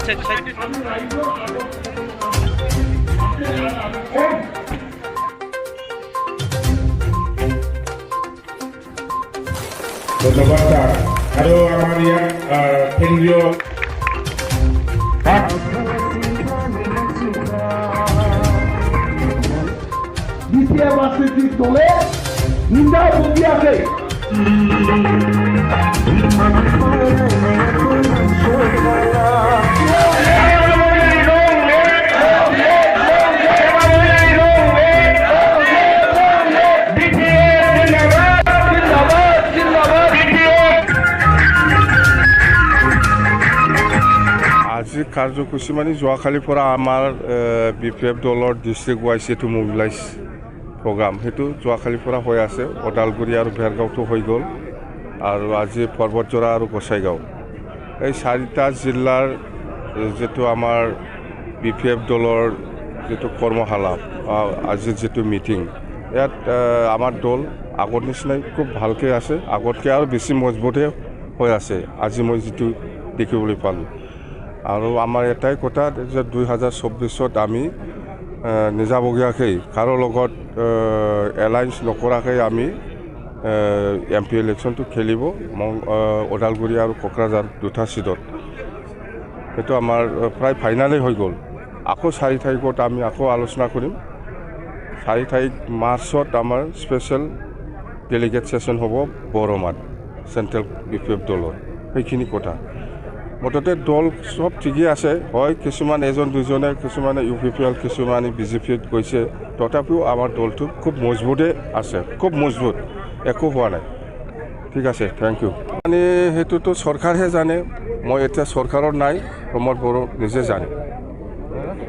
side side ধন্যবাদ sir আৰু আমাৰ ইয়াত কেন্দ্ৰীয় দ্বিতীয় ৰাজনৈতিক দলে নিন্দা বন্দী আছে আজি কাৰ্যসূচী মানে যোৱাকালিৰ পৰা আমাৰ BPF দলৰ ডিষ্ট্ৰিক্ট ৱাইজ এইটো মোবিলাইজ প্ৰগ্ৰাম সেইটো যোৱাকালিৰ পৰা হৈ আছে ওদালগুৰি আৰু ভেৰগাঁৱতো হৈ গ'ল আৰু আজি পৰ্বতজৰা আৰু গোসাইগাঁও এই চাৰিটা জিলাৰ যিটো আমাৰ BPF দলৰ যিটো কৰ্মশালা আজিৰ যিটো মিটিং ইয়াত আমাৰ দল আগৰ নিচিনাই খুব ভালকৈ আছে আগতকৈ আৰু বেছি মজবুতহে হৈ আছে আজি মই যিটো দেখিবলৈ পালোঁ আৰু আমাৰ এটাই কথা যে 2024ত আমি নিজাবগীয়াকৈ কাৰো লগত এলায়েন্স নকৰাকৈ আমি MP ইলেকশ্যনটো খেলিব ওদালগুৰি আৰু কোকৰাঝাৰ দুটা চিটত সেইটো আমাৰ প্ৰায় ফাইনালেই হৈ গ'ল আকৌ 4 তাৰিখত আমি আকৌ আলোচনা কৰিম 4 তাৰিখ মাৰ্চত আমাৰ স্পেচিয়েল ডেলিগেট ছেশ্যন হ'ব বৰমাত চেণ্ট্ৰেল BPF দলৰ সেইখিনি কথা মুঠতে দল সব ঠিকই আছে হয় কিছুমান এজন দুজনে কিছুমানে UPPL কিছুমানে BJPত গৈছে তথাপিও আমাৰ দলটো খুব মজবুতে আছে খুব মজবুত একো হোৱা নাই ঠিক আছে থ্যাংক ইউ মানে সেইটোতো চৰকাৰহে জানে মই এতিয়া চৰকাৰৰ নাই প্ৰমোদ বড়ো নিজে জানে